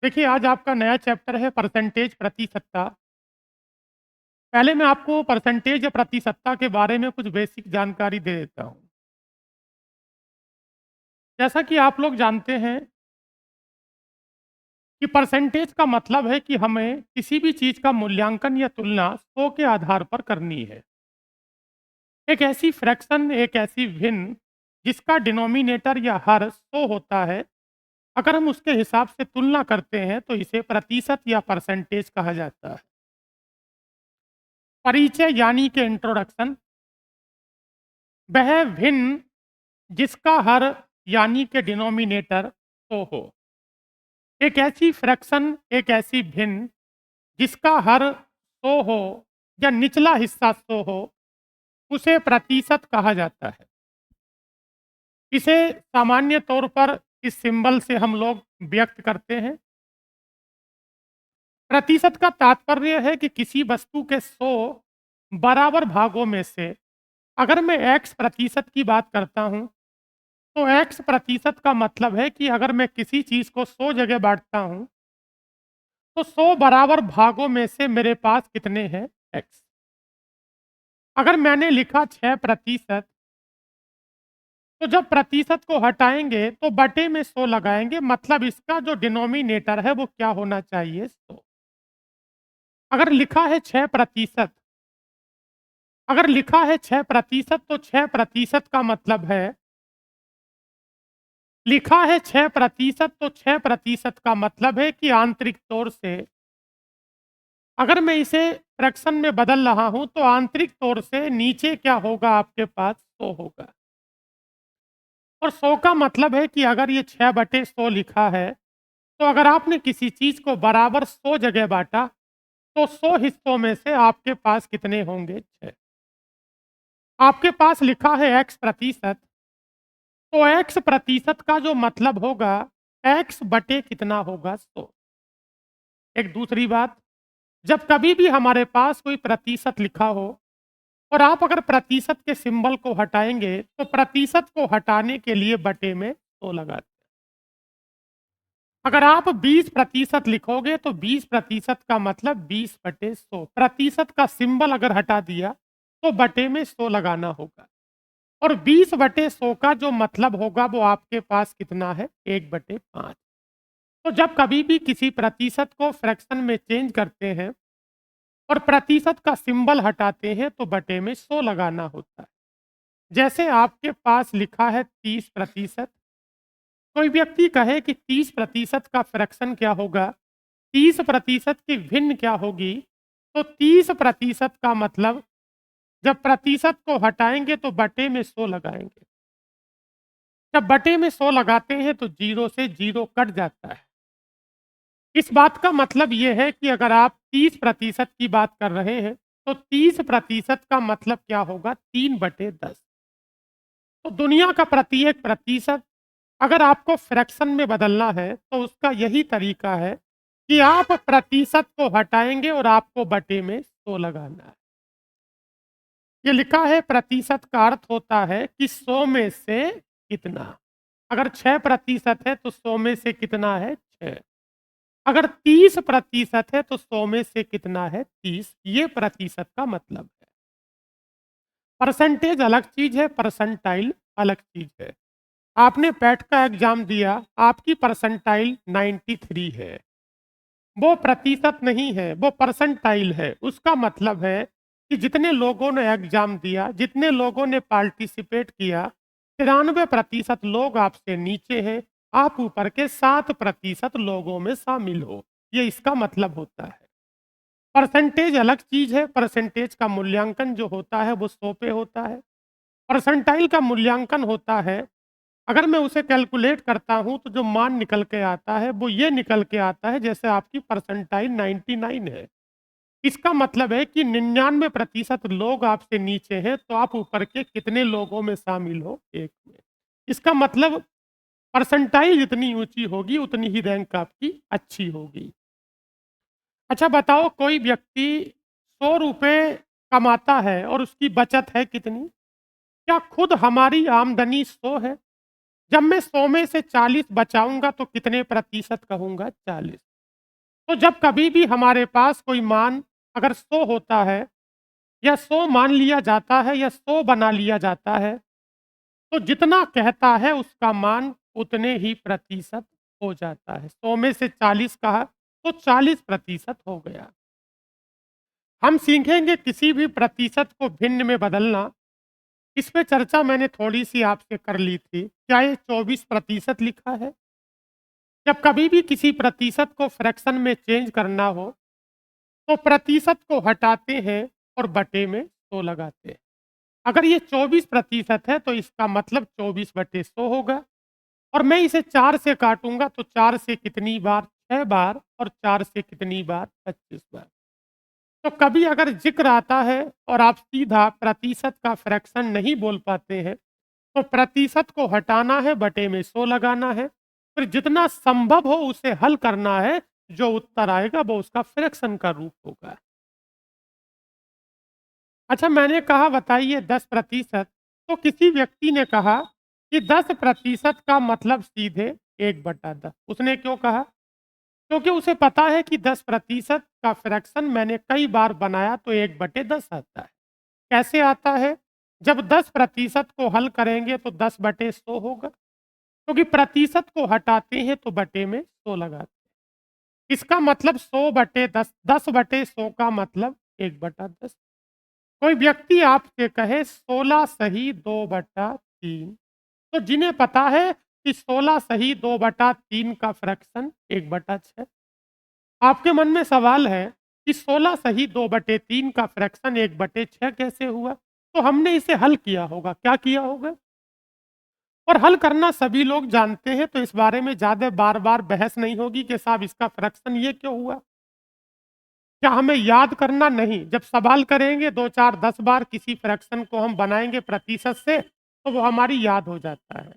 देखिए, आज आपका नया चैप्टर है परसेंटेज प्रतिशतता। पहले मैं आपको परसेंटेज या प्रतिशतता के बारे में कुछ बेसिक जानकारी दे देता हूँ। जैसा कि आप लोग जानते हैं कि परसेंटेज का मतलब है कि हमें किसी भी चीज़ का मूल्यांकन या तुलना 100 के आधार पर करनी है। एक ऐसी फ्रैक्शन, एक ऐसी भिन्न जिसका डिनोमिनेटर या हर 100 होता है, अगर हम उसके हिसाब से तुलना करते हैं तो इसे प्रतिशत या परसेंटेज कहा जाता है। परिचय यानी कि इंट्रोडक्शन, वह भिन्न जिसका हर यानी कि डिनोमिनेटर 100 हो। एक ऐसी फ्रैक्शन, एक ऐसी भिन्न जिसका हर 100 हो या निचला हिस्सा 100 हो, उसे प्रतिशत कहा जाता है। इसे सामान्य तौर पर इस सिंबल से हम लोग व्यक्त करते हैं। प्रतिशत का तात्पर्य है कि किसी वस्तु के 100 बराबर भागों में से अगर मैं x प्रतिशत की बात करता हूं, तो x प्रतिशत का मतलब है कि अगर मैं किसी चीज़ को 100 जगह बाँटता हूँ, तो 100 बराबर भागों में से मेरे पास कितने हैं? x। अगर मैंने लिखा 6%, तो जब प्रतिशत को हटाएँगे तो बटे में 100 लगाएँगे, मतलब इसका जो डिनोमिनेटर है वो क्या होना चाहिए? 100। अगर लिखा है 6%, अगर लिखा है 6%, तो 6% का मतलब है, लिखा है 6%, तो 6% का मतलब है कि आंतरिक तौर से अगर मैं इसे फ्रैक्शन में बदल रहा हूं, तो आंतरिक तौर से नीचे क्या होगा? आपके पास 100 होगा। और 100 का मतलब है कि अगर ये 6/100 लिखा है, तो अगर आपने किसी चीज को बराबर 100 जगह बांटा, तो 100 हिस्सों में से आपके पास कितने होंगे? 6। आपके पास लिखा है x प्रतिशत, तो x प्रतिशत का जो मतलब होगा, x बटे कितना होगा? 100। एक दूसरी बात, जब कभी भी हमारे पास कोई प्रतिशत लिखा हो और आप अगर प्रतिशत के सिंबल को हटाएंगे, तो प्रतिशत को हटाने के लिए बटे में 100 लगाते हैं। अगर आप 20% लिखोगे, तो 20% का मतलब 20/100। प्रतिशत का सिंबल अगर हटा दिया, तो बटे में 100 लगाना होगा। और 20/100 का जो मतलब होगा वो आपके पास कितना है? 1/5। तो जब कभी भी किसी प्रतिशत को फ्रैक्शन में चेंज करते हैं और प्रतिशत का सिंबल हटाते हैं, तो बटे में 100 लगाना होता है। जैसे आपके पास लिखा है 30%, कोई व्यक्ति कहे कि 30% का फ्रैक्शन क्या होगा, 30% की भिन्न क्या होगी, तो 30% का मतलब जब प्रतिशत को हटाएंगे तो बटे में 100 लगाएंगे। जब बटे में 100 लगाते हैं तो जीरो से जीरो कट जाता है। इस बात का मतलब यह है कि अगर आप 30% की बात कर रहे हैं, तो 30% का मतलब क्या होगा? 3/10। तो दुनिया का प्रत्येक प्रतिशत अगर आपको फ्रैक्शन में बदलना है, तो उसका यही तरीका है कि आप प्रतिशत को हटाएंगे और आपको बटे में 100 लगाना है। ये लिखा है प्रतिशत का अर्थ होता है कि 100 में से कितना। अगर 6% है तो 100 में से कितना है? 6। अगर 30% है तो 100 में से कितना है? 30। ये प्रतिशत का मतलब है। परसेंटेज अलग चीज है, परसेंटाइल अलग चीज है। आपने पैट का एग्जाम दिया, आपकी परसेंटाइल 93 है, वो प्रतिशत नहीं है, वो परसेंटाइल है। उसका मतलब है कि जितने लोगों ने एग्जाम दिया, जितने लोगों ने पार्टिसिपेट किया, 93% लोग आपसे नीचे हैं, आप ऊपर के 7% लोगों में शामिल हो। ये इसका मतलब होता है। परसेंटेज अलग चीज है। परसेंटेज का मूल्यांकन जो होता है वो 100 पे होता है। परसेंटाइल का मूल्यांकन होता है, अगर मैं उसे कैलकुलेट करता हूं तो जो मान निकल के आता है वो ये निकल के आता है, जैसे आपकी परसेंटाइल 99 है। इसका मतलब है कि 99% लोग आपसे नीचे हैं, तो आप ऊपर के कितने लोगों में शामिल हो? एक में। इसका मतलब परसेंटाइल जितनी ऊंची होगी उतनी ही रैंक आपकी अच्छी होगी। अच्छा बताओ, कोई व्यक्ति 100 रुपये कमाता है और उसकी बचत है कितनी? क्या खुद हमारी आमदनी 100 है? जब मैं 100 में से 40 बचाऊंगा तो कितने प्रतिशत कहूंगा? 40। तो जब कभी भी हमारे पास कोई मान अगर 100 होता है या 100 मान लिया जाता है या 100 बना लिया जाता है, तो जितना कहता है उसका मान उतने ही प्रतिशत हो जाता है। 100 में से 40 कहा तो 40% हो गया। हम सीखेंगे किसी भी प्रतिशत को भिन्न में बदलना। इस पे चर्चा मैंने थोड़ी-सी आपसे कर ली थी। क्या ये 24% लिखा है? जब कभी भी किसी प्रतिशत को फ्रैक्शन में चेंज करना हो, तो प्रतिशत को हटाते हैं और बटे में 100 लगाते हैं। अगर ये 24% है, तो इसका मतलब 24/100 होगा और मैं इसे 4 से काटूँगा, तो 4 से कितनी बार? 6 बार और 4 से कितनी बार? 25 बार। तो कभी अगर ज़िक्र आता है और आप सीधा प्रतिशत का फ्रैक्शन नहीं बोल पाते हैं, तो प्रतिशत को हटाना है, बटे में 100 लगाना है, फिर जितना संभव हो उसे हल करना है, जो उत्तर आएगा वो उसका फ्रैक्शन का रूप होगा। अच्छा मैंने कहा बताइए 10%, तो किसी व्यक्ति ने कहा कि 10% का मतलब सीधे 1/10। उसने क्यों कहा? क्योंकि उसे पता है कि 10% का फ्रैक्शन मैंने कई बार बनाया तो 1/10 आता है। कैसे आता है? जब 10% को हल करेंगे तो 10/100 होगा, क्योंकि प्रतिशत को हटाते हैं तो बटे में 100 लगाते हैं। इसका मतलब 100/10, 10/100 का मतलब 1/10। कोई व्यक्ति आपसे कहे 16 सही 2/3, तो जिन्हें पता है कि 16 सही 2/3 का फ्रैक्शन 1/6, आपके मन में सवाल है कि 16 सही 2/3 का फ्रैक्शन 1/6 कैसे हुआ? तो हमने इसे हल किया होगा। क्या किया होगा? और हल करना सभी लोग जानते हैं, तो इस बारे में ज़्यादा बार-बार बहस नहीं होगी कि साहब इसका फ्रैक्शन ये क्यों हुआ? क्या हमें याद करना? नहीं। जब सवाल करेंगे 2, 4, 10 बार किसी फ्रैक्शन को हम बनाएँगे प्रतिशत से, तो वो हमारी याद हो जाता है।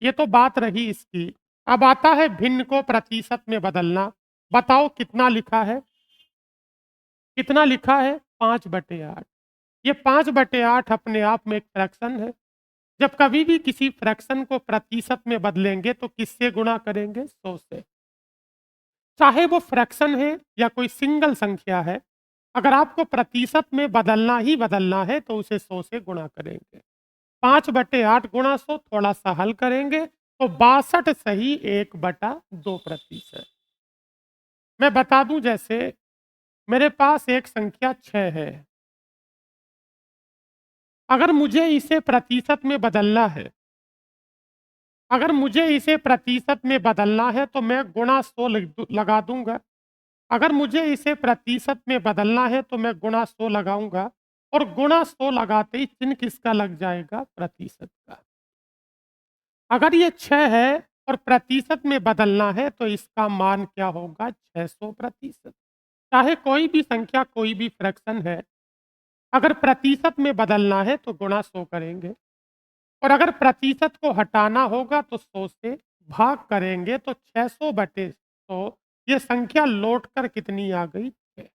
ये तो बात रही इसकी। अब आता है भिन्न को प्रतिशत में बदलना। बताओ कितना लिखा है? कितना लिखा है? 5/8। ये 5/8 अपने आप में एक फ्रैक्शन है। जब कभी भी किसी फ्रैक्शन को प्रतिशत में बदलेंगे तो किससे गुणा करेंगे? 100 से। चाहे वो फ्रैक्शन है या कोई सिंगल संख्या है, अगर आपको प्रतिशत में बदलना ही बदलना है तो उसे 100 से गुणा करेंगे। 5/8 गुणा 100, थोड़ा-सा हल करेंगे तो 62 सही 1/2%। मैं बता दूं, जैसे मेरे पास एक संख्या 6 है। अगर मुझे इसे प्रतिशत में बदलना है अगर मुझे इसे प्रतिशत में बदलना है तो मैं गुणा 100 लगा दूंगा। अगर मुझे इसे प्रतिशत में बदलना है तो मैं गुणा 100 लगाऊंगा और गुणा 100 लगाते ही चिन्ह किसका लग जाएगा? प्रतिशत का। अगर ये 6 है और प्रतिशत में बदलना है तो इसका मान क्या होगा? 600%। चाहे कोई भी संख्या, कोई भी फ्रैक्शन है, अगर प्रतिशत में बदलना है तो गुणा 100 करेंगे और अगर प्रतिशत को हटाना होगा तो 100 से भाग करेंगे, तो 600/100 ये संख्या लौट कर कितनी आ गई? 6।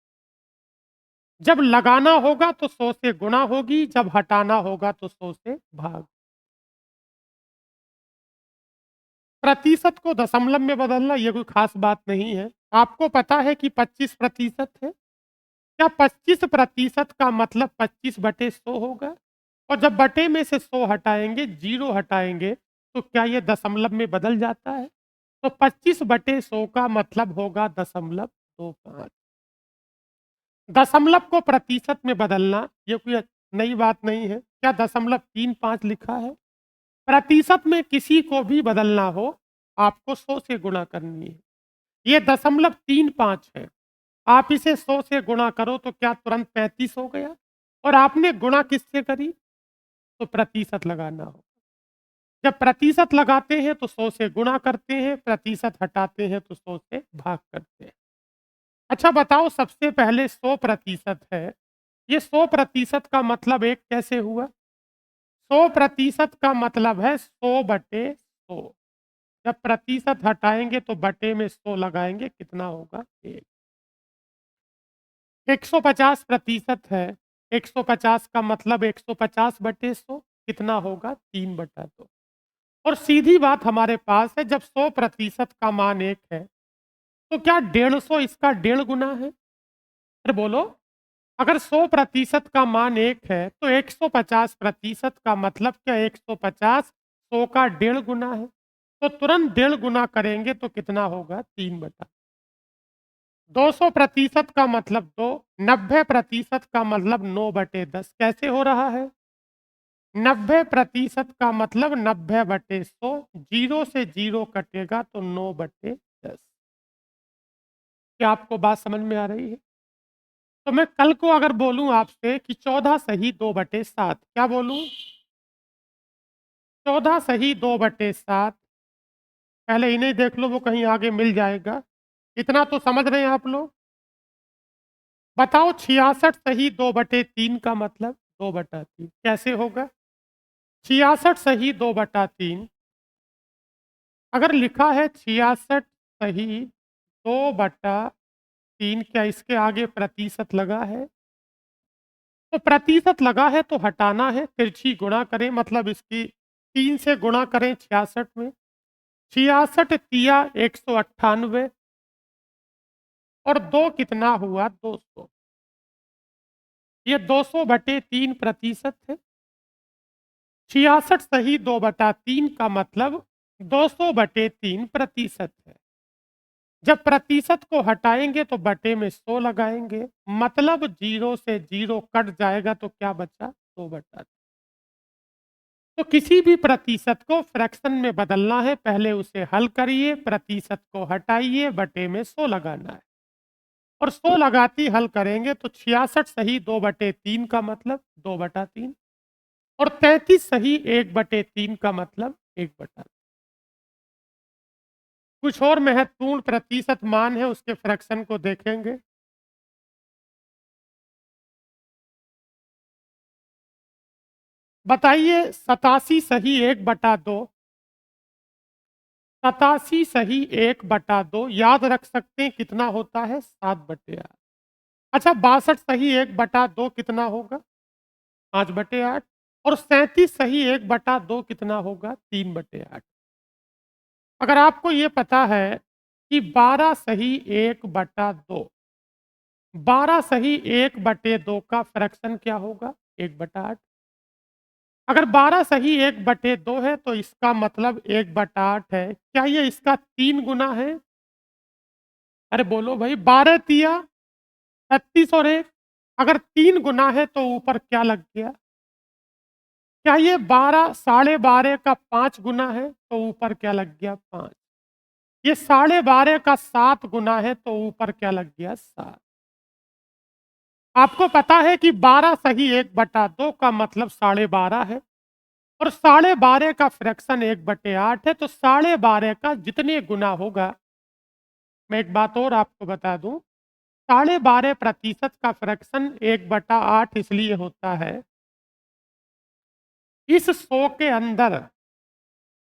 जब लगाना होगा तो 100 से गुणा होगी, जब हटाना होगा तो 100 से भाग। प्रतिशत को दशमलव में बदलना ये कोई खास बात नहीं है। आपको पता है कि 25% है? क्या 25% का मतलब 25/100 होगा? और जब बटे में से 100 हटाएँगे, 0 हटाएँगे, तो क्या ये दशमलव में बदल जाता है? तो 25/100 का मतलब होगा 0.25। दशमलव को प्रतिशत में बदलना ये कोई नई बात नहीं है। क्या 0.35 लिखा है? प्रतिशत में किसी को भी बदलना हो, आपको 100 से गुणा करनी है। ये 0.35 है। आप इसे 100 से गुणा करो तो क्या तुरंत 35 हो गया? और आपने गुणा किससे करी? तो प्रतिशत लगाना हो। जब प्रतिशत लगाते हैं तो 100 से गुणा करते हैं, प्रतिशत हटाते हैं तो 100 से भाग करते हैं। अच्छा बताओ, सबसे पहले 100% है। ये 100% का मतलब एक कैसे हुआ? 100% का मतलब है 100/100। जब प्रतिशत हटाएँगे तो बटे में 100 लगाएँगे, कितना होगा? 1। 150% है। 150 का मतलब 150/100 कितना होगा? 3/2। और सीधी बात हमारे पास है, जब 100% का मान 1 है तो क्या 150 इसका 1.5 गुना है? अरे बोलो, अगर 100% का मान 1 है तो 150% का मतलब क्या 150 100 का 1.5 गुना है। तो तुरंत 1.5 गुना करेंगे तो कितना होगा? 3/। 200% का मतलब 2, 90% का मतलब 9/10। कैसे हो रहा है? 90% का मतलब 90/100, 0 से 0 कटेगा तो 9/10। क्या आपको बात समझ में आ रही है? तो मैं कल को अगर बोलूं आपसे कि 14 सही 2/7, क्या बोलूं? 14 सही 2/7। पहले इन्हें देख लो, वो कहीं आगे मिल जाएगा। इतना तो समझ रहे हैं आप लोग? बताओ 66 सही 2/3 का मतलब 2/3 कैसे होगा? 66 सही 2/3, अगर लिखा है 66 सही 2/3, क्या इसके आगे प्रतिशत लगा है? तो प्रतिशत लगा है तो हटाना है, तिरछी गुणा करें, मतलब इसकी 3 से गुणा करें 66 में। 66 तिया 198, और 2 कितना हुआ? 200। ये 200/3 है। 66 सही 2/3 का मतलब 200/3 है। जब प्रतिशत को हटाएंगे तो बटे में 100 लगाएंगे, मतलब 0 से 0 कट जाएगा तो क्या बचा? 2/3। तो किसी भी प्रतिशत को फ्रैक्शन में बदलना है, पहले उसे हल करिए, प्रतिशत को हटाइए, बटे में 100 लगाना है, और 100 लगाती हल करेंगे तो 66 सही 2/3 का मतलब 2/3, और 33 सही 1/3 का मतलब 1/3। कुछ और महत्वपूर्ण प्रतिशत मान है, उसके फ्रैक्शन को देखेंगे। बताइए 87 सही 1/2, 87 सही 1/2 याद रख सकते हैं कितना होता है? 7/8। अच्छा 62 सही 1/2 कितना होगा? 5/8। और 37 सही 1/2 कितना होगा? 3/8। अगर आपको ये पता है कि 12 सही 1/2, 12 सही 1/2 का फ्रैक्शन क्या होगा? 1/8। अगर 12 सही 1/2 है तो इसका मतलब 1/8 है। क्या ये इसका 3 गुना है? अरे बोलो भाई, 12 तिया 36 और 1, अगर 3 गुना है तो ऊपर क्या लग गया? क्या ये 12 12.5 का 5 गुना है तो ऊपर क्या लग गया? 5। ये 12.5 का 7 गुना है तो ऊपर क्या लग गया? 7। आपको पता है कि 12 सही 1/2 का मतलब 12.5 है, और 12.5 का फ्रैक्शन 1/8 है, तो 12.5 का जितने गुना होगा। मैं एक बात और आपको बता दूं, 12.5% का फ्रैक्शन 1/8 इसलिए होता है, इस 100 के अंदर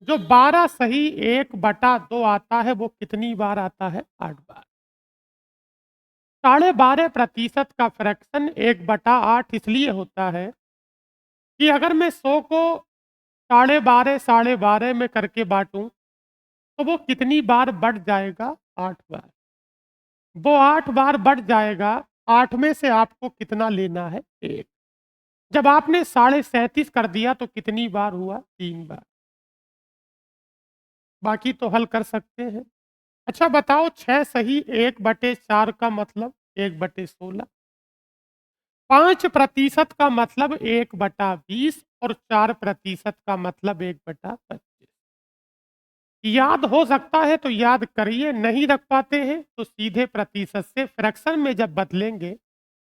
जो 12 सही 1/2 आता है वो कितनी बार आता है? 8 बार। 12.5% का फ्रैक्शन 1/8 इसलिए होता है कि अगर मैं 100 को 12.5 12.5 में करके बांटूं तो वो कितनी बार बढ़ जाएगा? 8 बार। वो 8 बार बढ़ जाएगा। 8 में से आपको कितना लेना है? 1। जब आपने 37.5 कर दिया तो कितनी बार हुआ? 3 बार। बाकी तो हल कर सकते हैं। अच्छा बताओ 6 सही 1/4 का मतलब 1/16, 5% का मतलब 1/20, और 4% का मतलब 1/25। याद हो सकता है तो याद करिए, नहीं रख पाते हैं तो सीधे प्रतिशत से फ्रैक्शन में जब बदलेंगे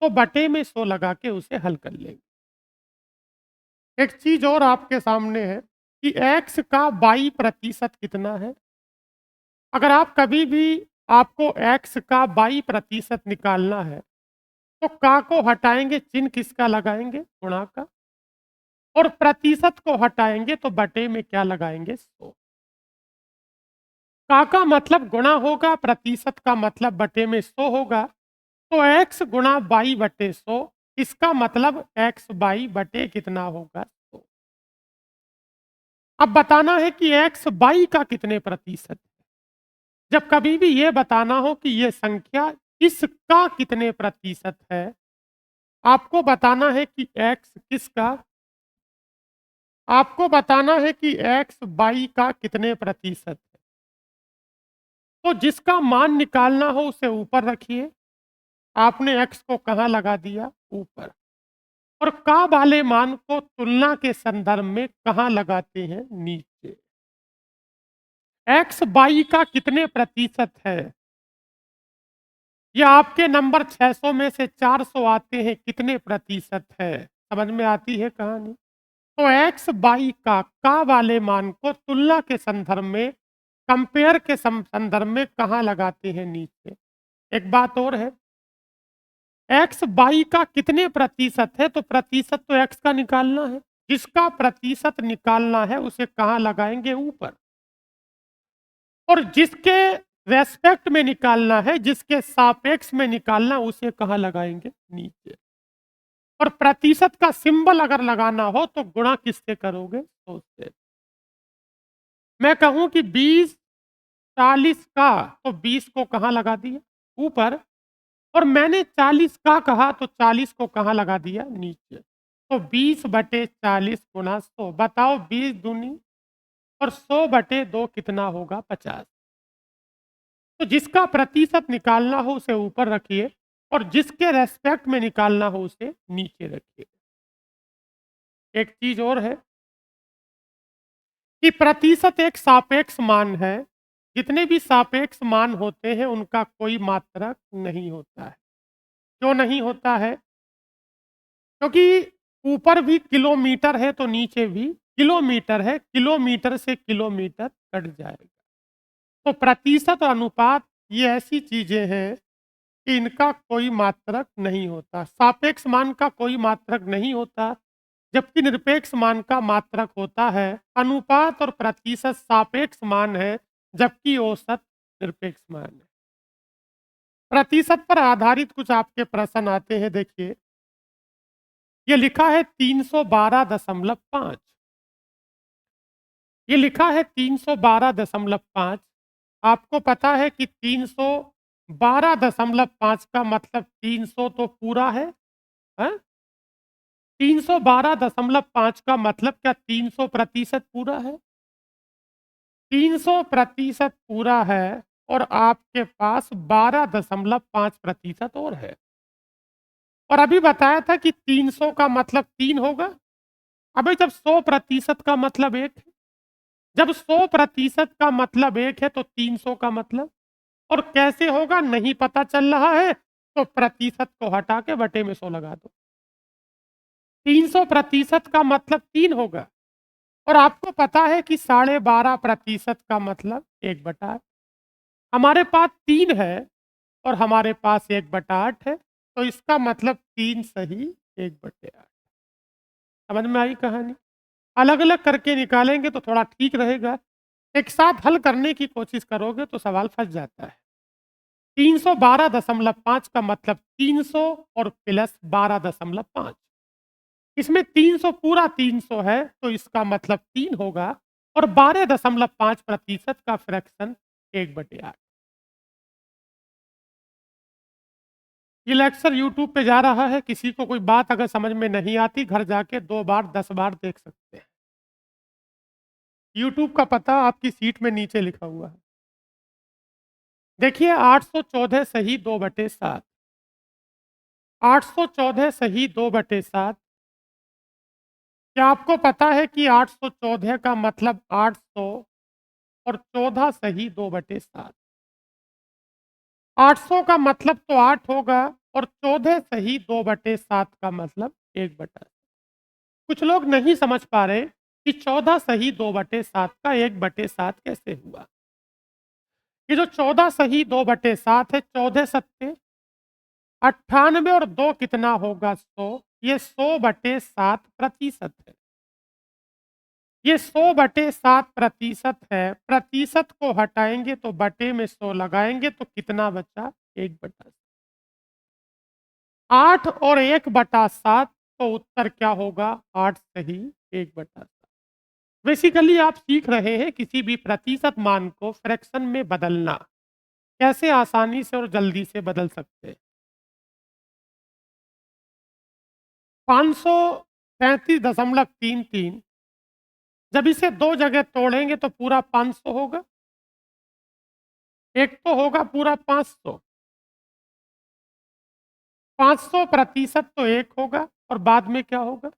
तो बटे में 100 लगा के उसे हल कर लेंगे। एक चीज और आपके सामने है कि x का 22% कितना है। अगर आप कभी भी आपको x का 22% निकालना है तो का को हटाएंगे, चिन्ह किसका लगाएंगे? गुणा का, और प्रतिशत को हटाएंगे तो बटे में क्या लगाएंगे? 100। का मतलब गुणा होगा, प्रतिशत का मतलब बटे में 100 होगा, तो x गुणा 22/100, इसका मतलब x 22 कितना होगा? 100। अब बताना है कि x 22 का कितने प्रतिशत है। जब कभी भी ये बताना हो कि ये संख्या इसका कितने प्रतिशत है, आपको बताना है कि x किसका, आपको बताना है कि x y का कितने प्रतिशत है। तो जिसका मान निकालना हो उसे ऊपर रखिए। आपने x को कहाँ लगा दिया? ऊपर। और का वाले मान को तुलना के संदर्भ में कहाँ लगाते हैं? नीचे। x y का कितने प्रतिशत है? या आपके नंबर 600 में से 400 आते हैं, कितने प्रतिशत है? समझ में आती है कहानी? तो एक्स बाई का वाले मान को तुलना के संदर्भ में, कंपेयर के संदर्भ में कहाँ लगाते हैं? नीचे। एक बात और है, एक्स बाई का कितने प्रतिशत है, तो प्रतिशत तो एक्स का निकालना है। जिसका प्रतिशत निकालना है उसे कहाँ लगाएंगे? ऊपर। और जिसके रेस्पेक्ट में निकालना है, जिसके सापेक्ष में निकालना, उसे कहाँ लगाएंगे? नीचे। और प्रतिशत का सिंबल अगर लगाना हो तो गुणा किससे करोगे? 100 से। मैं कहूं कि 20 40 का, तो 20 को कहाँ लगा दिया? ऊपर। और मैंने 40 का कहा तो 40 को कहाँ लगा दिया? नीचे। तो 20/40 गुणा 100। बताओ 20 दूनी और 100/2 कितना होगा? 50। तो जिसका प्रतिशत निकालना हो उसे ऊपर रखिए और जिसके रेस्पेक्ट में निकालना हो उसे नीचे रखिए। एक चीज और है कि प्रतिशत एक सापेक्ष मान है। जितने भी सापेक्ष मान होते हैं उनका कोई मात्रक नहीं होता है। क्यों नहीं होता है? क्योंकि ऊपर भी किलोमीटर है तो नीचे भी किलोमीटर है, किलोमीटर से किलोमीटर कट जाएगा। तो प्रतिशत और अनुपात ये ऐसी चीजें हैं कि इनका कोई मात्रक नहीं होता। सापेक्ष मान का कोई मात्रक नहीं होता, जबकि निरपेक्ष मान का मात्रक होता है। अनुपात और प्रतिशत सापेक्ष मान है, जबकि औसत निरपेक्ष मान है। प्रतिशत पर आधारित कुछ आपके प्रश्न आते हैं। देखिए, ये लिखा है 312.5। ये लिखा है 312.5। आपको पता है कि 312.5 का मतलब 300 तो पूरा है, है? 312.5 का मतलब क्या 300% पूरा है? 300% पूरा है और आपके पास 12.5% और है। और अभी बताया था कि 300 का मतलब 3 होगा। अबे जब 100% का मतलब 1 है, जब 100% का मतलब 1 है तो 300 का मतलब, और कैसे होगा नहीं पता चल रहा है, तो प्रतिशत को हटा के बटे में 100 लगा दो। 300% का मतलब 3 होगा। और आपको पता है कि 12.5% का मतलब 1/8। हमारे पास 3 है और हमारे पास 1/8 है, तो इसका मतलब 3 सही 1/8। समझ में आई कहानी? अलग अलग करके निकालेंगे तो थोड़ा ठीक रहेगा। एक साथ हल करने की कोशिश करोगे तो सवाल फंस जाता है। 312.5 का मतलब 300 और प्लस 12.5। इसमें 300 पूरा 300 है तो इसका मतलब 3 होगा। और 12.5% का फ्रैक्शन 1/8। ये लेक्चर यूट्यूब पे जा रहा है। किसी को कोई बात अगर समझ में नहीं आती, घर जाके 2 बार 10 बार देख सकते हैं। यूट्यूब का पता आपकी सीट में नीचे लिखा हुआ है। देखिए 814 सही 2/7। 814 सही 2/7। क्या आपको पता है कि 814 का मतलब 800 और 14 सही 2/7। 800 का मतलब तो 8 होगा और 14 सही 2/7 का मतलब 1/7। कुछ लोग नहीं समझ पा रहे कि 14 सही 2/7 का 1/7 कैसे हुआ। ये जो 14 सही 2/7 है, 14 सत्ते 98 और 2 कितना होगा? 100। ये 100/7% है। ये 100/7% है। प्रतिशत को हटाएंगे तो बटे में 100 लगाएंगे तो कितना बचा? 1/7। 8 और 1/7, तो उत्तर क्या होगा? 8 सही 1/7। बेसिकली आप सीख रहे हैं किसी भी प्रतिशत मान को फ्रैक्शन में बदलना। कैसे आसानी से और जल्दी से बदल सकते हैं। 533.33, जब इसे दो जगह तोड़ेंगे तो पूरा 500 होगा, एक तो होगा पूरा 500। 500% तो एक होगा और बाद में क्या होगा?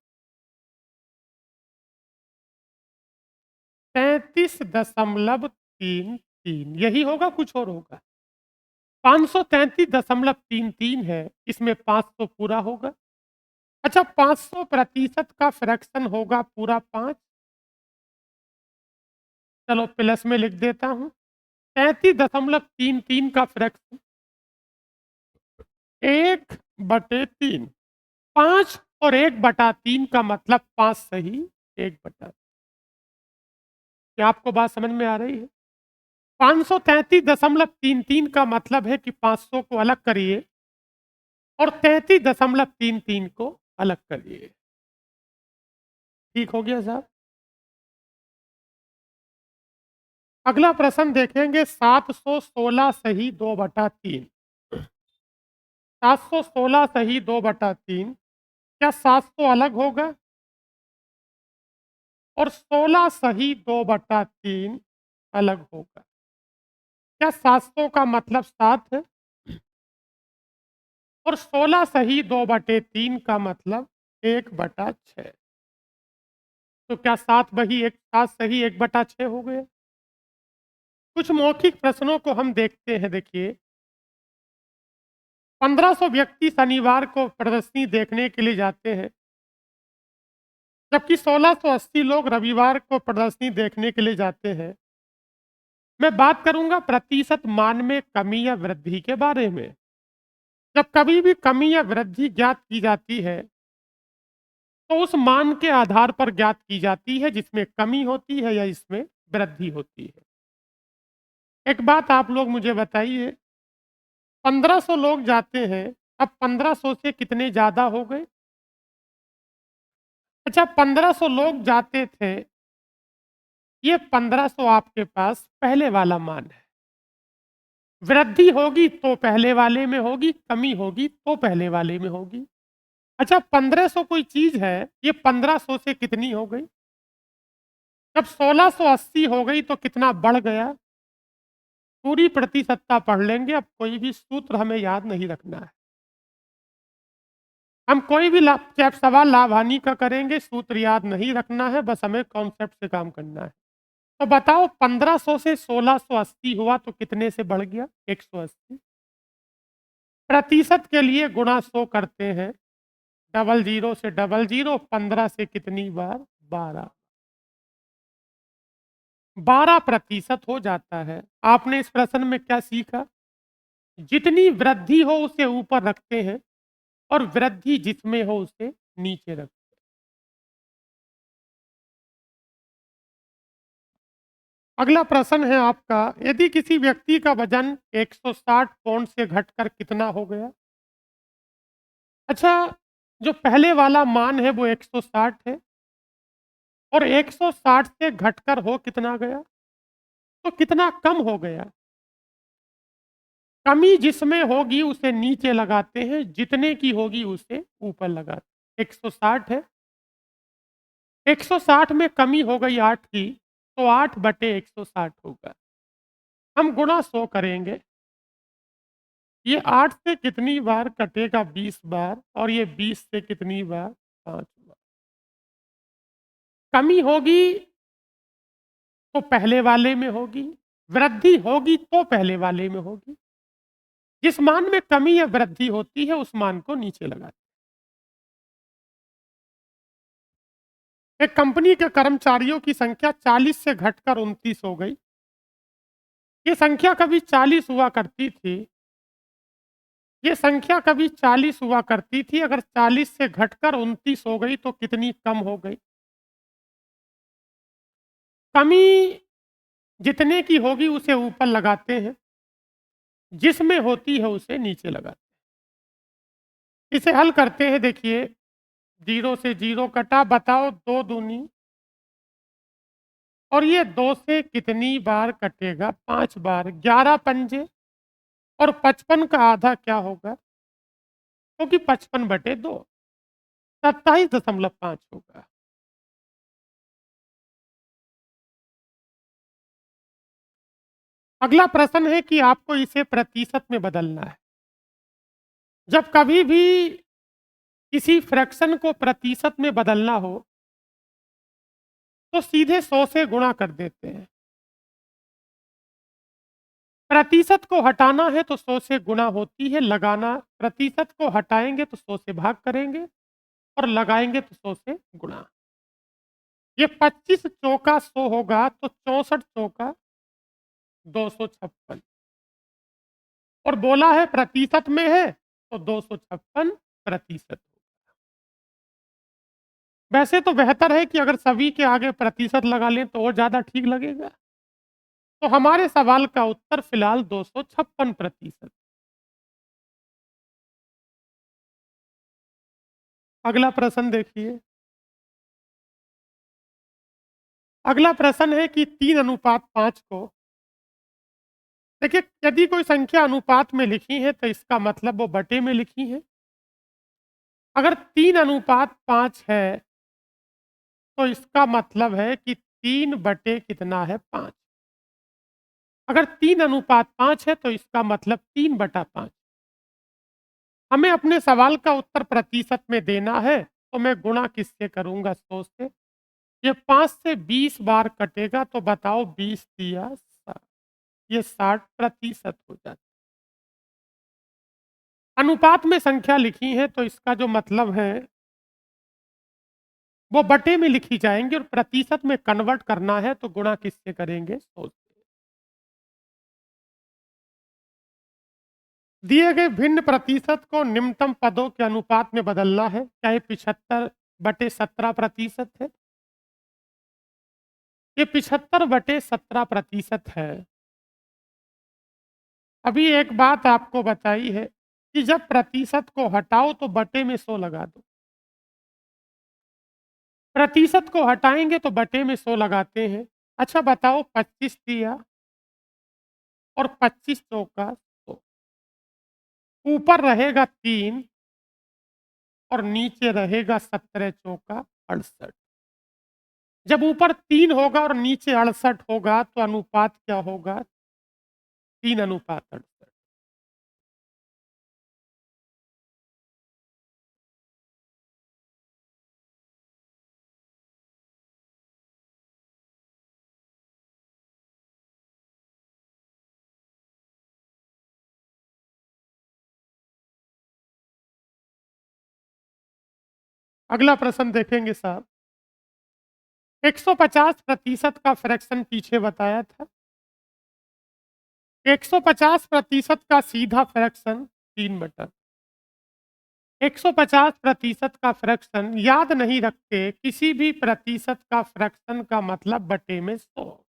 33.33, यही होगा, कुछ और होगा? 533.33 है, इसमें 500 पूरा होगा। अच्छा, 500% का फ्रैक्शन होगा पूरा 5। चलो प्लस में लिख देता हूं। 33.33 का फ्रैक्शन 1/3। 5 और 1/3 का मतलब 5 सही 1/3। क्या आपको बात समझ में आ रही है? 533.33 का मतलब है कि 500 को अलग करिए और 33.33 को अलग करिए। ठीक हो गया साहब? अगला प्रश्न देखेंगे, 716 सही 2/3। 716 सही 2/3, क्या 700 अलग होगा? और 16 सही 2/3 अलग होगा। क्या 700 का मतलब 7 है? और 16 सही 2/3 का मतलब 1/6। तो क्या 7 सही 1/6 हो गया? कुछ मौखिक प्रश्नों को हम देखते हैं। देखिए, 1500 व्यक्ति शनिवार को प्रदर्शनी देखने के लिए जाते हैं, जबकि 1680 लोग रविवार को प्रदर्शनी देखने के लिए जाते हैं। मैं बात करूंगा प्रतिशत मान में कमी या वृद्धि के बारे में। जब कभी भी कमी या वृद्धि ज्ञात की जाती है तो उस मान के आधार पर ज्ञात की जाती है जिसमें कमी होती है या इसमें वृद्धि होती है। एक बात आप लोग मुझे बताइए, 1500 लोग जाते हैं, अब 1500 से कितने ज्यादा हो गए? अच्छा, 1500 लोग जाते थे, ये 1500 आपके पास पहले वाला मान है। वृद्धि होगी तो पहले वाले में होगी, कमी होगी तो पहले वाले में होगी। अच्छा, 1500 कोई चीज है, ये 1500 से कितनी हो गई? जब 1680 हो गई तो कितना बढ़ गया? पूरी प्रतिशतता पढ़ लेंगे, अब कोई भी सूत्र हमें याद नहीं रखना है। हम कोई भी सवाल लाभ हानि का करेंगे, सूत्र याद नहीं रखना है, बस हमें कॉन्सेप्ट से काम करना है। तो बताओ, 1500 से 1680 हुआ तो कितने से बढ़ गया? 180। प्रतिशत के लिए गुणा 100 करते हैं, डबल जीरो से डबल जीरो, 15 से कितनी बार? 12। 12% हो जाता है। आपने इस प्रश्न में क्या सीखा? जितनी वृद्धि हो उसे ऊपर रखते हैं और वृद्धि जिसमें हो उसे नीचे रखते हैं। अगला प्रश्न है आपका, यदि किसी व्यक्ति का वजन 160 पौंड से घटकर कितना हो गया? अच्छा, जो पहले वाला मान है वो 160 है और 160 से घटकर हो कितना गया? तो कितना कम हो गया? कमी जिसमें होगी उसे नीचे लगाते हैं, जितने की होगी उसे ऊपर लगाते हैं। 160 है, 160 में कमी हो गई 8 की, तो 8/160 होगा। हम गुणा 100 करेंगे, ये 8 से कितनी बार कटेगा? 20 बार, और ये 20 से कितनी बार? 5 बार। कमी होगी तो पहले वाले में होगी, वृद्धि होगी तो पहले वाले में होगी। जिस मान में कमी या वृद्धि होती है उस मान को नीचे लगाते हैं। एक कंपनी के कर्मचारियों की संख्या 40 से घटकर 29 हो गई। ये संख्या कभी 40 हुआ करती थी, ये संख्या कभी 40 हुआ करती थी, अगर 40 से घटकर 29 हो गई तो कितनी कम हो गई? कमी जितने की होगी उसे ऊपर लगाते हैं, जिसमें होती है उसे नीचे लगाते हैं। इसे हल करते हैं। देखिए, 0 से 0 कटा, बताओ 2 दूनी, और ये 2 से कितनी बार कटेगा? 5 बार। 11 पंजे और 55 का आधा क्या होगा? क्योंकि 55/2 27.5 होगा। अगला प्रश्न है कि आपको इसे प्रतिशत में बदलना है। जब कभी भी किसी फ्रैक्शन को प्रतिशत में बदलना हो तो सीधे 100 से गुणा कर देते हैं। प्रतिशत को हटाना है तो 100 से गुणा होती है, लगाना प्रतिशत को हटाएंगे तो 100 से भाग करेंगे और लगाएंगे तो 100 से गुणा। ये 25 चौका 100 होगा तो 64 चौका 256 और बोला है प्रतिशत में है तो 256 प्रतिशत। वैसे तो बेहतर है कि अगर सभी के आगे प्रतिशत लगा लें तो और ज्यादा ठीक लगेगा। तो हमारे सवाल का उत्तर फिलहाल 256%। अगला प्रश्न देखिए। अगला प्रश्न है कि 3:5 को देखिए, यदि कोई संख्या अनुपात में लिखी है तो इसका मतलब वो बटे में लिखी है। अगर 3:5 है तो इसका मतलब है कि 3 बटे कितना है 5। अगर 3:5 है तो इसका मतलब 3/5। हमें अपने सवाल का उत्तर प्रतिशत में देना है तो मैं गुणा किससे करूंगा? 100 से। ये 5 से 20 बार कटेगा तो बताओ 20 दिया 60, ये 60% हो जाता है। अनुपात में संख्या लिखी है तो इसका जो मतलब है वो बटे में लिखी जाएंगी और प्रतिशत में कन्वर्ट करना है तो गुणा किससे करेंगे? 100 से। दिए गए भिन्न प्रतिशत को निम्नतम पदों के अनुपात में बदलना है, चाहे 75/17% है, ये 75/17% है। अभी एक बात आपको बताई है कि जब प्रतिशत को हटाओ तो बटे में 100 लगा दो। प्रतिशत को हटाएंगे तो बटे में 100 लगाते हैं। अच्छा बताओ 25 दिया और 25 चौका 100, ऊपर रहेगा 3 और नीचे रहेगा 17 चौका 68। जब ऊपर 3 होगा और नीचे 68 होगा तो अनुपात क्या होगा? 3:68। अगला प्रश्न देखेंगे साहब। 150% का फ्रैक्शन पीछे बताया था। 150% का सीधा फ्रैक्शन 3/। 150% का फ्रैक्शन याद नहीं रखते, किसी भी प्रतिशत का फ्रैक्शन का मतलब बटे में 100।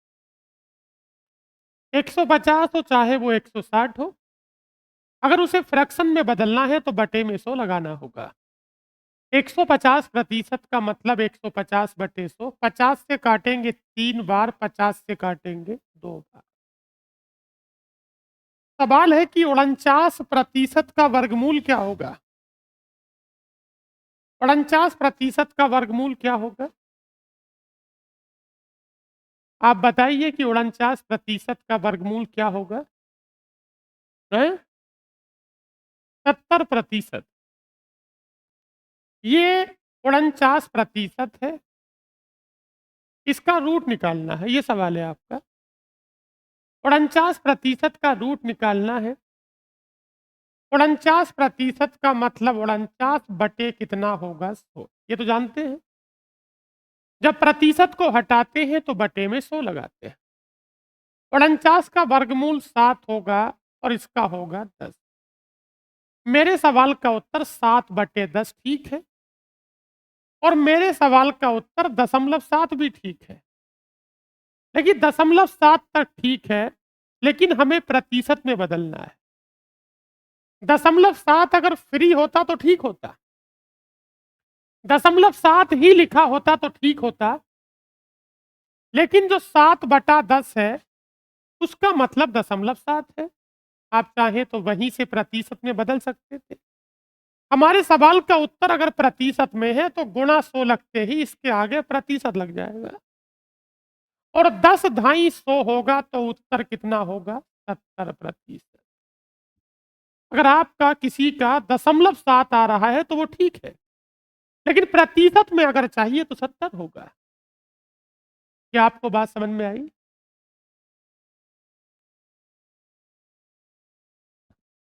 150 हो चाहे वो 160 हो, अगर उसे फ्रैक्शन में बदलना है तो बटे में 100 लगाना होगा। 150% का मतलब 150/100। 50 से काटेंगे 3 बार, 50 से काटेंगे 2 बार। सवाल है कि 49% का वर्गमूल क्या होगा? 49% का वर्गमूल क्या होगा? आप बताइए कि 49% का वर्गमूल क्या होगा? हैं? 70%। ये 49% है, इसका रूट निकालना है, ये सवाल है आपका। 49% का रूट निकालना है। 49% का मतलब 49 बटे कितना होगा? 100। ये तो जानते हैं। जब प्रतिशत को हटाते हैं तो बटे में 100 लगाते हैं। 49 का वर्गमूल 7 होगा और इसका होगा 10। मेरे सवाल का उत्तर 7/10 ठीक है और मेरे सवाल का उत्तर 0.7 भी ठीक है। लेकिन 0.7 तक ठीक है, लेकिन हमें प्रतिशत में बदलना है। 0.7 अगर फ्री होता तो ठीक होता, 0.7 ही लिखा होता तो ठीक होता, लेकिन जो 7/10 है उसका मतलब 0.7 है। आप चाहें तो वहीं से प्रतिशत में बदल सकते थे। हमारे सवाल का उत्तर अगर प्रतिशत में है तो गुणा 100 लगते ही इसके आगे प्रतिशत लग जाएगा। और 10 ढाई 100 होगा तो उत्तर कितना होगा? 70%। अगर आपका किसी का 0.7 आ रहा है तो वो ठीक है, लेकिन प्रतिशत में अगर चाहिए तो 70 होगा। क्या आपको बात समझ में आई?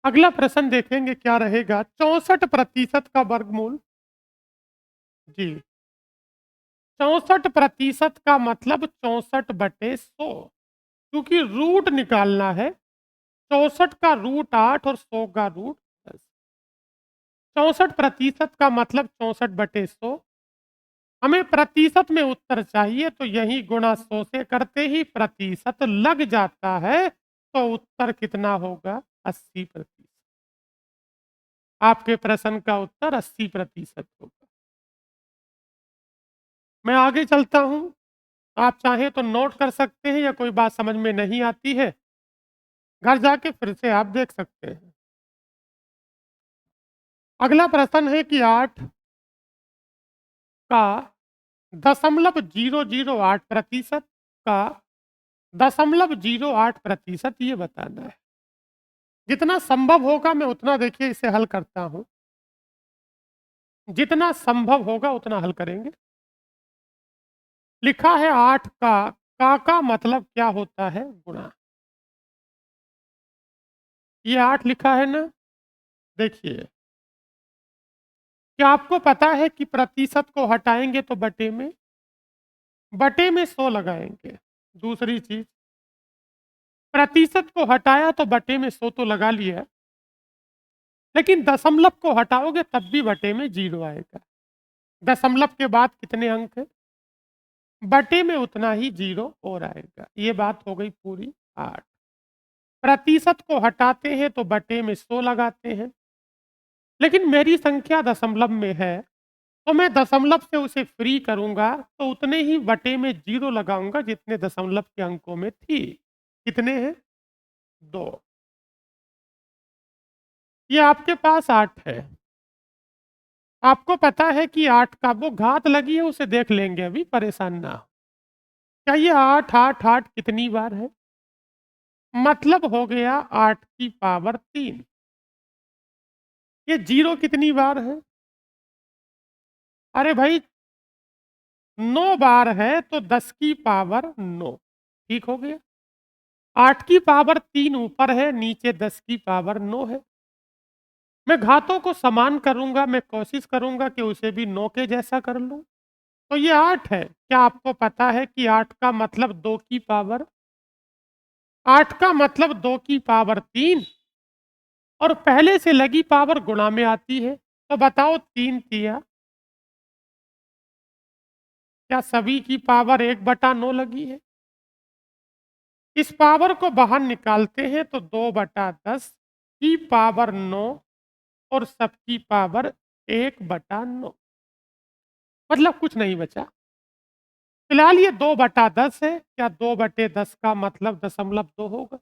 अगला प्रश्न देखेंगे क्या रहेगा। 64% का वर्गमूल। जी, 64% का मतलब 64/100। क्योंकि रूट निकालना है। 64 का रूट 8 और 100 का रूट 10। 64% का मतलब 64/100। हमें प्रतिशत में उत्तर चाहिए तो यही गुणा 100 से करते ही प्रतिशत लग जाता है, तो उत्तर कितना होगा? 80%। आपके प्रश्न का उत्तर 80% होगा। मैं आगे चलता हूं। आप चाहें तो नोट कर सकते हैं, या कोई बात समझ में नहीं आती है घर जाके फिर से आप देख सकते हैं। अगला प्रश्न है कि 8 का 0.008% का 0.08% ये बताना है। जितना संभव होगा मैं उतना देखिए इसे हल करता हूं। जितना संभव होगा उतना हल करेंगे। लिखा है 8 का मतलब क्या होता है? गुणा। ये 8 लिखा है ना? देखिए, क्या आपको पता है कि प्रतिशत को हटाएंगे तो बटे में 100 लगाएंगे। दूसरी चीज, प्रतिशत को हटाया तो बटे में 100 तो लगा लिया, लेकिन दशमलव को हटाओगे तब भी बटे में 0 आएगा। दशमलव के बाद कितने अंक है? बटे में उतना ही 0 और आएगा। ये बात हो गई पूरी 8। प्रतिशत को हटाते हैं तो बटे में 100 लगाते हैं, लेकिन मेरी संख्या दशमलव में है तो मैं दशमलव से उसे फ्री करूंगा तो उतने ही बटे में 0 लगाऊंगा जितने दशमलव के अंकों में थी। कितने हैं? 2। ये आपके पास 8 है। आपको पता है कि 8 का वो घात लगी है, उसे देख लेंगे, अभी परेशान ना हो। क्या ये 8 8 8 कितनी बार है? मतलब हो गया 8 की पावर 3। ये 0 कितनी बार है? अरे भाई, 9 बार है तो 10 की पावर 9। ठीक हो गया। 8 की पावर 3 ऊपर है, नीचे 10 की पावर 9 है। मैं घातों को समान करूंगा, मैं कोशिश करूंगा कि उसे भी 9 के जैसा कर लूं। तो ये 8 है। क्या आपको पता है कि 8 का मतलब 2 की पावर, 8 का मतलब 2 की पावर 3, और पहले से लगी पावर गुणा में आती है। तो बताओ 3 तिया, क्या सभी की पावर 1/9 लगी है? इस पावर को बाहर निकालते हैं तो 2/10 की पावर 9 और सबकी पावर 1/9। मतलब कुछ नहीं बचा। फिलहाल ये 2/10 है। क्या 2/10 का मतलब 0.2 होगा?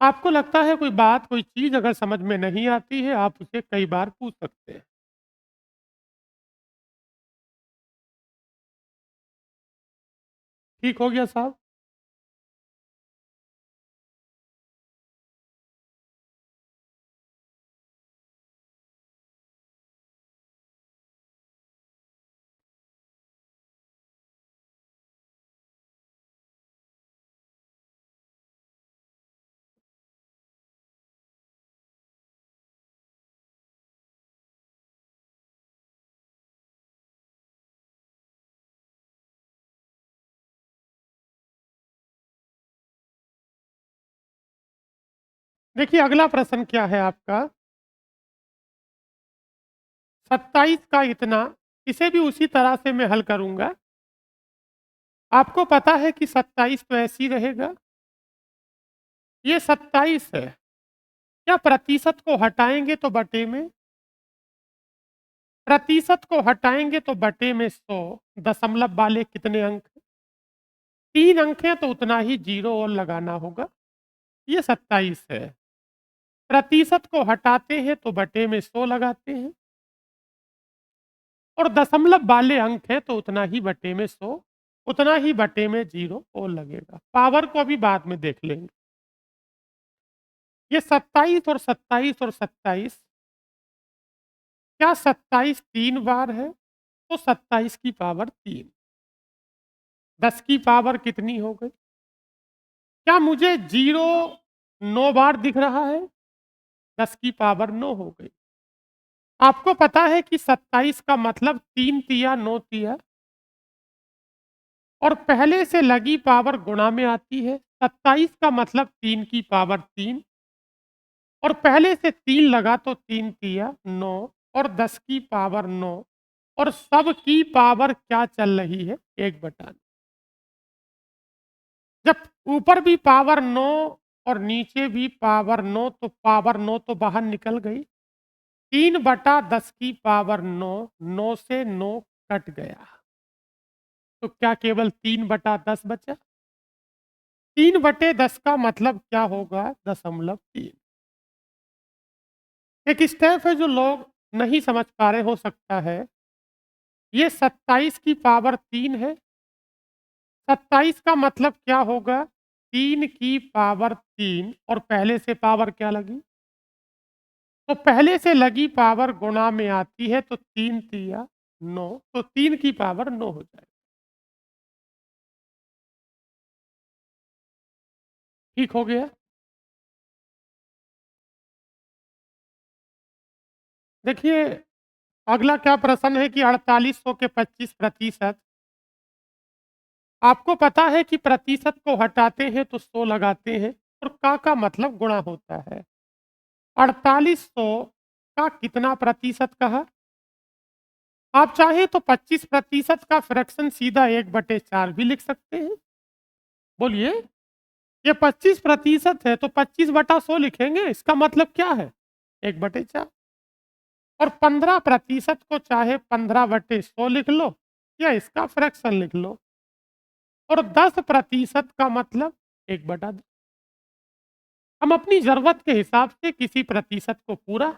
आपको लगता है कोई बात, कोई चीज अगर समझ में नहीं आती है आप उसे कई बार पूछ सकते हैं। ठीक हो गया साहब? देखिए, अगला प्रश्न क्या है आपका? 27 का इतना, इसे भी उसी तरह से मैं हल करूंगा। आपको पता है कि 27 तो ऐसी रहेगा। ये 27 है। क्या प्रतिशत को हटाएंगे तो बटे में, प्रतिशत को हटाएंगे तो बटे में 100। दशमलव वाले कितने अंक? 3 अंक हैं तो उतना ही 0 और लगाना होगा। ये 27 है। प्रतिशत को हटाते हैं तो बटे में 100 लगाते हैं और दशमलव वाले अंक हैं तो उतना ही बटे में 100, उतना ही बटे में 0 और लगेगा। पावर को अभी बाद में देख लेंगे। ये 27 और 27 और 27, क्या 27 3 बार है? तो 27 की पावर 3। 10 की पावर कितनी हो गई? क्या मुझे 0 9 बार दिख रहा है? 10 की पावर 9 हो गई। आपको पता है कि 27 का मतलब 3 तिया 9 तिया और पहले से लगी पावर गुणा में आती है। 27 का मतलब 3 की पावर 3 और पहले से 3 लगा तो 3 तिया 9 और 10 की पावर 9 और सब की पावर क्या चल रही है? 1/9। जब ऊपर भी पावर 9 और नीचे भी पावर 9 तो पावर 9 तो बाहर निकल गई। 3/10 की पावर 9, 9 से 9 कट गया तो क्या केवल 3/10 बचा? 3/10 का मतलब क्या होगा? 0.3। एक स्टेप है जो लोग नहीं समझ पा रहे, हो सकता है ये 27 की पावर 3 है। 27 का मतलब क्या होगा? 3 की पावर 3 और पहले से पावर क्या लगी? तो पहले से लगी पावर गुणा में आती है तो 3 तिया 9 तो 3 की पावर 9 हो जाएगा। ठीक हो गया? देखिए अगला क्या प्रश्न है कि 4800 के 25%। आपको पता है कि प्रतिशत को हटाते हैं तो 100 लगाते हैं और का मतलब गुणा होता है। 4800 का कितना प्रतिशत कहा? आप चाहें तो 25% का फ्रैक्शन सीधा 1/4 भी लिख सकते हैं। बोलिए, ये 25% है तो 25/100 लिखेंगे, इसका मतलब क्या है? 1/4। और 15% को चाहे 15/100 लिख लो या इसका फ्रैक्शन लिख लो और 10% का मतलब 1/2। हम अपनी जरूरत के हिसाब से किसी प्रतिशत को पूरा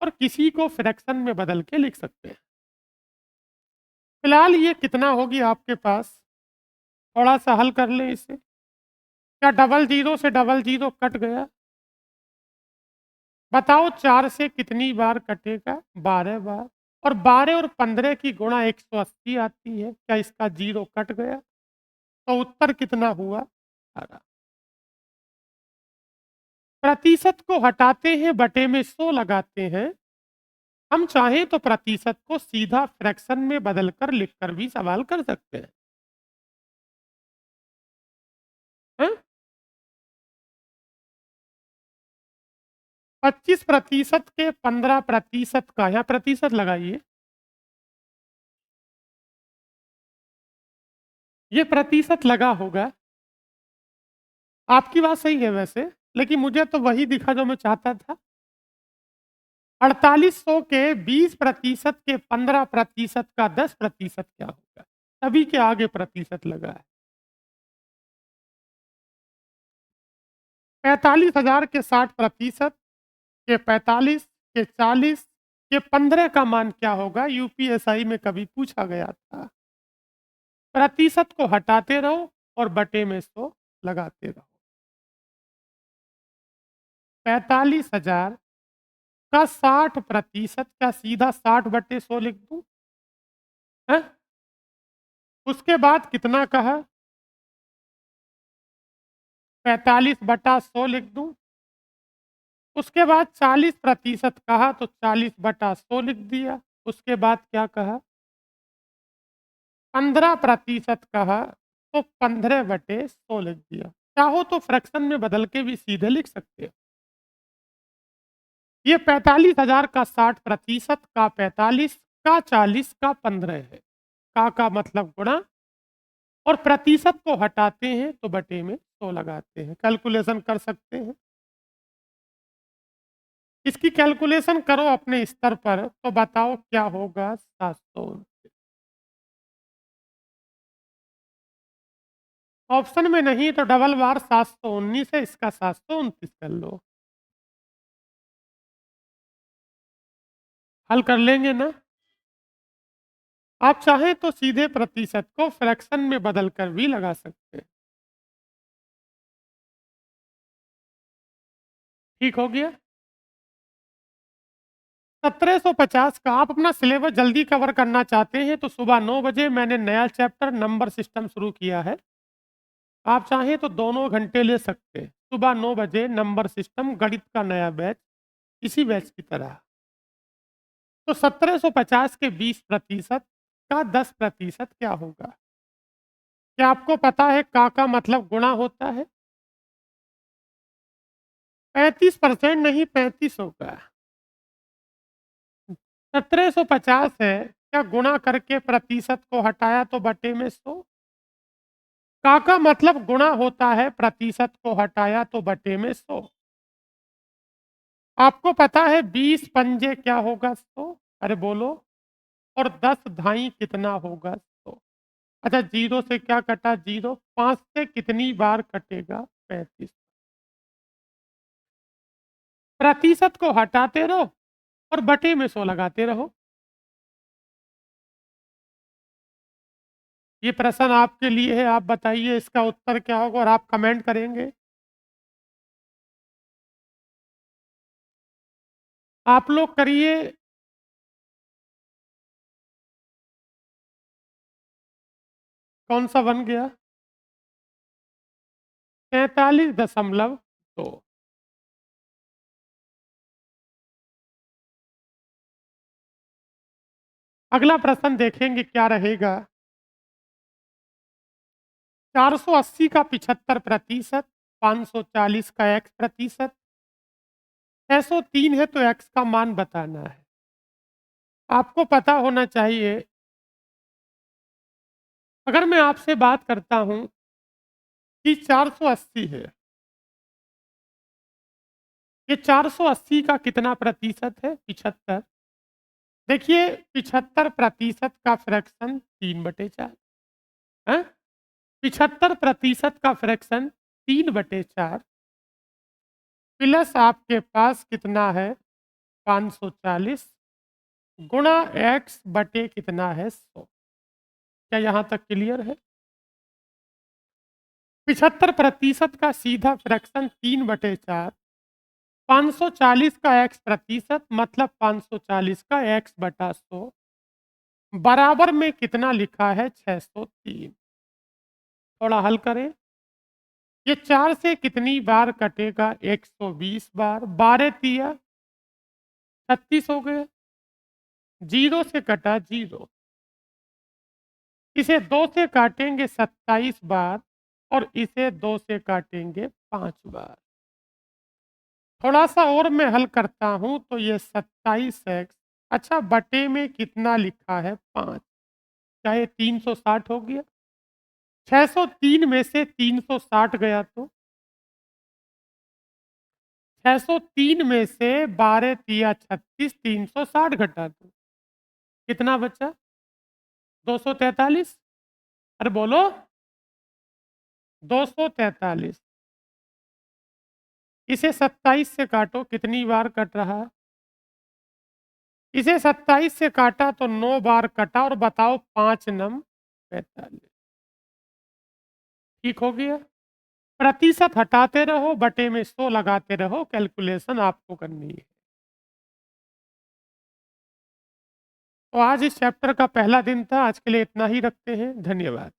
और किसी को फ्रैक्शन में बदल के लिख सकते हैं। फिलहाल ये कितना होगी आपके पास? थोड़ा सा हल कर लें इसे। क्या डबल जीरो से डबल जीरो कट गया? बताओ 4 से कितनी बार कटेगा? 12 बार। और 12 और 15 की गुणा 180 आती है, क्या इसका जीरो कट गया? तो उत्तर कितना हुआ? 18। प्रतिशत को हटाते हैं बटे में 100 लगाते हैं। हम चाहें तो प्रतिशत को सीधा फ्रैक्शन में बदलकर लिखकर भी सवाल कर सकते हैं। हैं? 25% के 15% का यहाँ प्रतिशत लगाइए। ये प्रतिशत लगा होगा। आपकी बात सही है वैसे, लेकिन मुझे तो वही दिखा जो मैं चाहता था। 4800 के 20% के 15% का 10% क्या होगा? सभी के आगे प्रतिशत लगा है। 45,000 के 60% के 45 के 40 के 15 का मान क्या होगा? यूपीएसआई में कभी पूछा गया था। प्रतिशत को हटाते रहो और बटे में 100 लगाते रहो। 45,000 का 60%, क्या सीधा 60/100 लिख दूं? हैं? उसके बाद कितना कहा? 45/100 लिख दूं? उसके बाद 40% कहा तो 40/100 लिख दिया। उसके बाद क्या कहा? 15% कहा तो 15/100 लिख दिया। चाहो तो फ्रैक्शन में बदल के भी सीधे लिख सकते हो। ये 45,000 का 60%, का 45, का 40, का 15 है। का मतलब गुणा और प्रतिशत को हटाते हैं तो बटे में 100 लगाते हैं। कैलकुलेशन कर सकते हैं। इसकी कैलकुलेशन करो अपने स्तर पर तो बताओ क्या होगा? 700। ऑप्शन में नहीं तो डबल बार 719 है, इसका 729 कर लो। हल कर लेंगे ना? आप चाहें तो सीधे प्रतिशत को फ्रैक्शन में बदल कर भी लगा सकते हैं। ठीक हो गया। 1750 का आप अपना सिलेबस जल्दी कवर करना चाहते हैं तो सुबह 9 बजे मैंने नया चैप्टर नंबर सिस्टम शुरू किया है। आप चाहें तो दोनों घंटे ले सकते हैं। सुबह 9 बजे नंबर सिस्टम गणित का नया बैच, इसी बैच की तरह। तो 1750 के 20% का 10% क्या होगा? क्या आपको पता है का मतलब गुणा होता है? 35% नहीं, 35 होगा। 1750 है, क्या गुणा करके प्रतिशत को हटाया तो बटे में 100। का मतलब गुणा होता है, प्रतिशत को हटाया तो बटे में 100। आपको पता है 20 पंजे क्या होगा? 100। अरे बोलो। और 10 धाई कितना होगा? 100। अच्छा, जीरो से क्या कटा? जीरो। 5 से कितनी बार कटेगा? 35। प्रतिशत को हटाते रहो और बटे में 100 लगाते रहो। ये प्रश्न आपके लिए है, आप बताइए इसका उत्तर क्या होगा और आप कमेंट करेंगे। आप लोग करिए। कौन सा बन गया? 43.2। अगला प्रश्न देखेंगे क्या रहेगा। 480 का 75%, 540 का x%, 603 है तो x का मान बताना है। आपको पता होना चाहिए, अगर मैं आपसे बात करता हूं कि 480 है, ये 480 का कितना प्रतिशत है? 75। देखिए, 75% का फ्रैक्शन 3/4 है। 75% का फ्रैक्शन 3/4 प्लस आपके पास कितना है? 540 गुणा x बटे कितना है? 100। क्या यहाँ तक क्लियर है? 75% का सीधा फ्रैक्शन 3/4, 540 का x प्रतिशत मतलब 540 का x बटा 100 बराबर में कितना लिखा है? 603। थोड़ा हल करें। ये 4 से कितनी बार कटेगा? 120 बार। 12 तिया 36 हो गए। जीरो से कटा जीरो। इसे 2 से काटेंगे 27 बार और इसे 2 से काटेंगे 5 बार। थोड़ा सा और मैं हल करता हूं तो ये 27x, अच्छा बटे में कितना लिखा है? 5। क्या ये 360 हो गया? 603 में से 360 गया तो 603 में से 12 तिया 36, 360 घटा दो, कितना बचा? 243। अरे बोलो। 243। इसे 27 से काटो, कितनी बार कट रहा है? इसे 27 से काटा तो 9 बार कटा और बताओ 5 नम 45। ठीक हो गया। प्रतिशत हटाते रहो, बटे में 100 लगाते रहो, कैलकुलेशन आपको करनी है। तो आज इस चैप्टर का पहला दिन था, आज के लिए इतना ही रखते हैं। धन्यवाद।